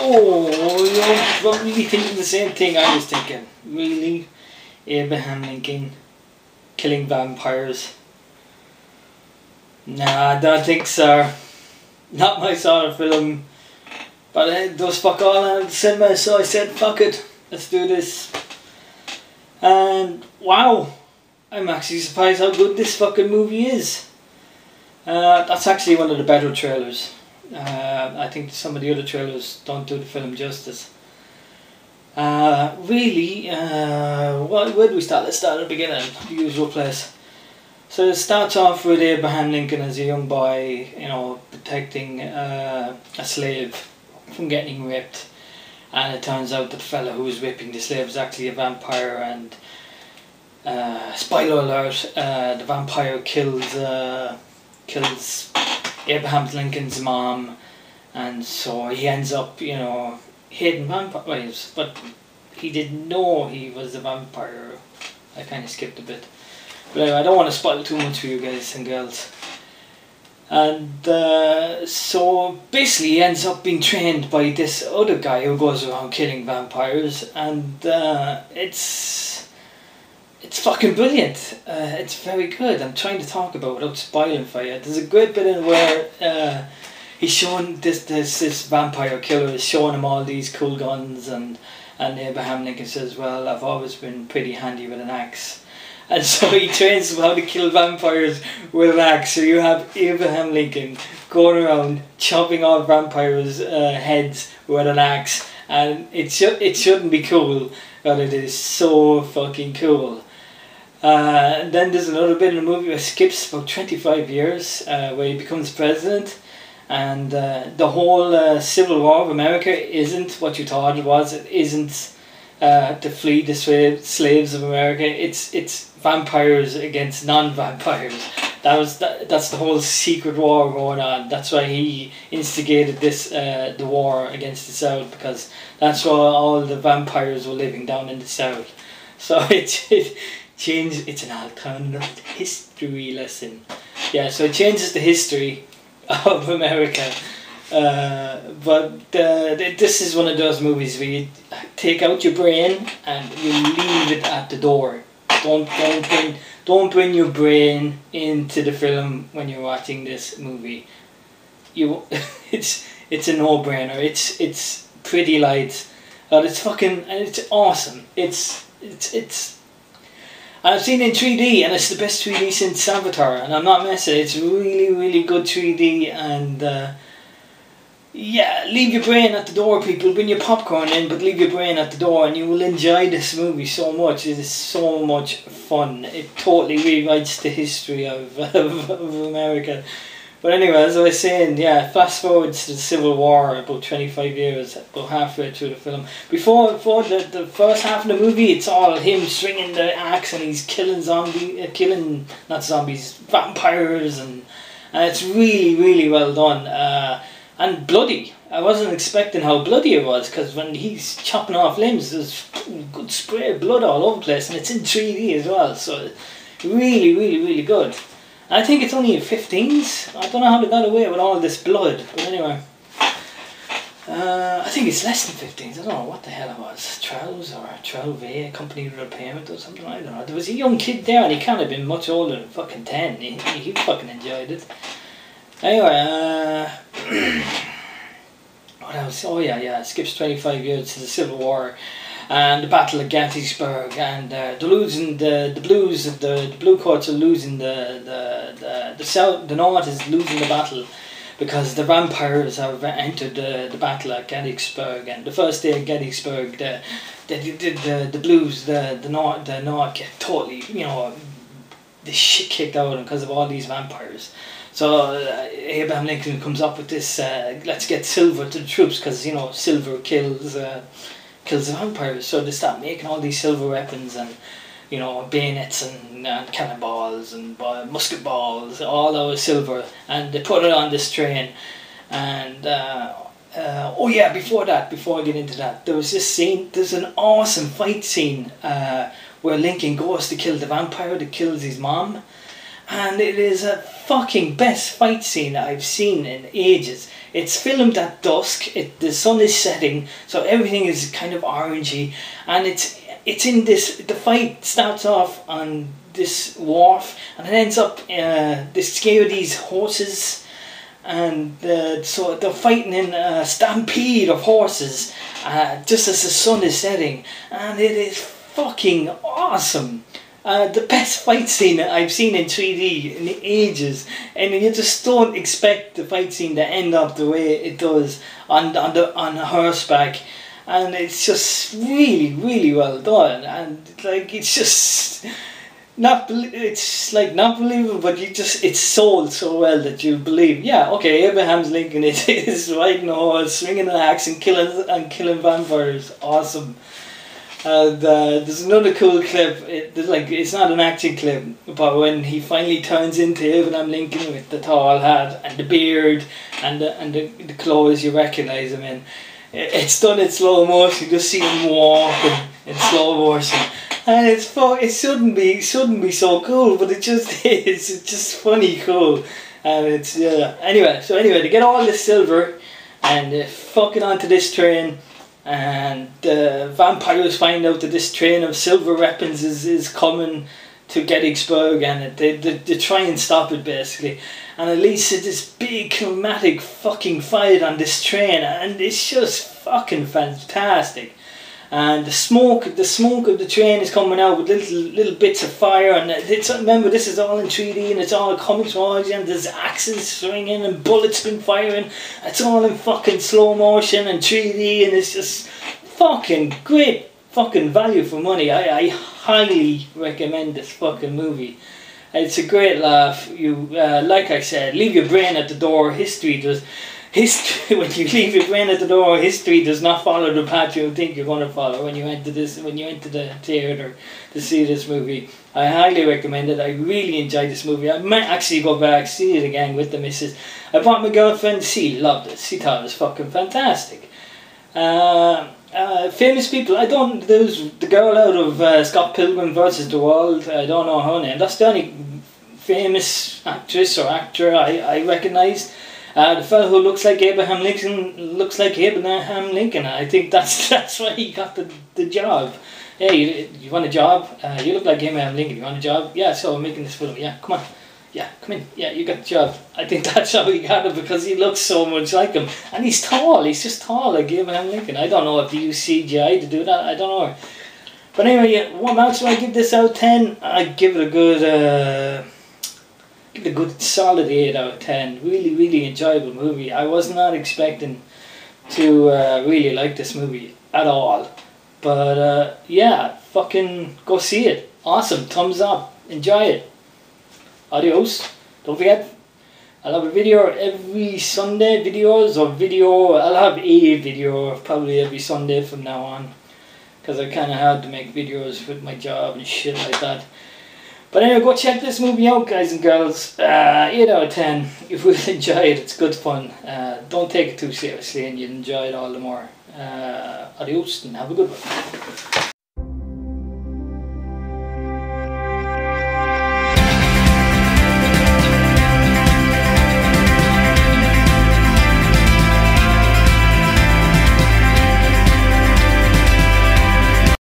So, you're probably thinking the same thing I was thinking. Really? Abraham Lincoln killing vampires? Nah, I don't think so. Not my sort of film. But it does fuck all out of the cinema, so I said, fuck it, let's do this. And wow, I'm actually surprised how good this fucking movie is. That's actually one of the better trailers. I think some of the other trailers don't do the film justice. Really, well, where do we start? Let's start at the beginning, the usual place. So it starts off with Abraham Lincoln as a young boy, you know, protecting a slave from getting raped. And it turns out that the fellow who was raping the slave is actually a vampire, and spoiler alert, the vampire kills Abraham Lincoln's mom, and so he ends up, you know, hating vampires, but he didn't know he was a vampire. I kind of skipped a bit. But anyway, I don't want to spoil too much for you guys and girls. And so basically he ends up being trained by this other guy who goes around killing vampires, and it's fucking brilliant. It's very good. I'm trying to talk about it without spoiling for you. There's a great bit in where he's showing this vampire killer is showing him all these cool guns, and Abraham Lincoln says, well, I've always been pretty handy with an axe. And so he trains them how to kill vampires with an axe. So you have Abraham Lincoln going around chopping off vampires' heads with an axe, and it shouldn't be cool, but it is so fucking cool. And then there's another bit in the movie where it skips about 25 years, where he becomes president, and the whole Civil War of America isn't what you thought it was. It isn't to flee the slaves of America. It's vampires against non-vampires. That's the whole secret war going on. That's why he instigated this the war against the South, because that's where all the vampires were living, down in the South. So it changed. It's an alternative history lesson. Yeah, so it changes the history of America. But this is one of those movies where you take out your brain and you leave it at the door. Don't bring your brain into the film when you're watching this movie. It's a no-brainer. It's pretty light, but it's awesome. I've seen it in 3D, and it's the best 3D since Avatar, and I'm not messing. It's really, really good 3D, and yeah, leave your brain at the door, people. Bring your popcorn in, but leave your brain at the door, and you will enjoy this movie so much. It is so much fun. It totally rewrites the history of America. But anyway, as I was saying, yeah, fast forward to the Civil War, about 25 years, about halfway through the film. Before the first half of the movie, it's all him swinging the axe and he's killing vampires, and it's really, really well done. And bloody. I wasn't expecting how bloody it was, because when he's chopping off limbs, there's good spray of blood all over the place, and it's in 3D as well, so really, really, really good. I think it's only in 15s. I don't know how they got away with all this blood, but anyway. I think it's less than 15s. I don't know what the hell it was. 12s or 12A, accompanied with a payment or something. I don't know. There was a young kid there, and he can't have been much older than fucking 10. He fucking enjoyed it. Anyway, what else? Oh yeah, it skips 25 years to the Civil War and the Battle of Gettysburg, and they're losing the blue coats are losing the south, the north is losing the battle, because the vampires have entered the battle at Gettysburg, and the first day at Gettysburg, the blues, the north get totally, you know, the shit kicked out of them because of all these vampires. So Abraham Lincoln comes up with this, let's get silver to the troops, because, you know, silver kills the vampires. So they start making all these silver weapons, and, you know, bayonets and cannonballs and musket balls, all out of silver, and they put it on this train. And oh yeah, before I get into that, there was this scene, there's an awesome fight scene where Lincoln goes to kill the vampire that kills his mom. and it is a fucking best fight scene I've seen in ages. It's filmed at dusk, the sun is setting, so everything is kind of orangey, and it's in this, the fight starts off on this wharf, and it ends up, they scare these horses, and so they're fighting in a stampede of horses, just as the sun is setting, and it is fucking awesome. The best fight scene I've seen in 3D in ages, and you just don't expect the fight scene to end up the way it does on horseback, and it's just really, really well done, and like it's just not believable, but it's sold so well that you believe. Yeah, okay, Abraham Lincoln is riding a horse, swinging an axe, and killing vampires. Awesome. There's another cool clip. It's not an action clip, but when he finally turns into Abraham Lincoln with the tall hat and the beard and the clothes you recognise him in, it's done in slow motion. You just see him walking in slow motion, and it shouldn't be so cool, but it just is. It's just funny cool, and it's Anyway, to get all this silver and fucking onto this train. And the vampires find out that this train of silver weapons is coming to Gettysburg, and they try and stop it basically, and it leads to this big dramatic fucking fight on this train, and it's just fucking fantastic. And the smoke of the train is coming out with little bits of fire, and remember, this is all in 3D, and it's all coming towards you, and there's axes swinging and bullets been firing. It's all in fucking slow motion and 3D, and it's just fucking great fucking value for money. I highly recommend this fucking movie. It's a great laugh. You like I said, leave your brain at the door. When you leave your brain at the door, history does not follow the path you think you're going to follow when you enter the theatre to see this movie. I highly recommend it. I really enjoyed this movie. I might actually go back, see it again with the missus. I brought my girlfriend, she loved it. She thought it was fucking fantastic. Famous people, there's the girl out of Scott Pilgrim versus the World, I don't know her name. That's the only famous actress or actor I recognised. The fellow who looks like Abraham Lincoln looks like Abraham Lincoln. I think that's why he got the job. Hey, you want a job? You look like Abraham Lincoln. You want a job? Yeah, so I'm making this film. Yeah, come on. Yeah, come in. Yeah, you got the job. I think that's how he got it, because he looks so much like him. And he's tall. He's just tall like Abraham Lincoln. I don't know if they use CGI to do that. I don't know. But anyway, what marks do I give this out of 10? I give it a good solid 8 out of 10. Really, really enjoyable movie. I was not expecting to really like this movie at all. But yeah, fucking go see it. Awesome. Thumbs up. Enjoy it. Adios. Don't forget, I'll have a video every Sunday. I'll have a video probably every Sunday from now on, because I kind of had to make videos with my job and shit like that. But anyway, go check this movie out, guys and girls. 8 out of 10. You will enjoy it. It's good fun. Don't take it too seriously, and you'll enjoy it all the more. Adios, and have a good one.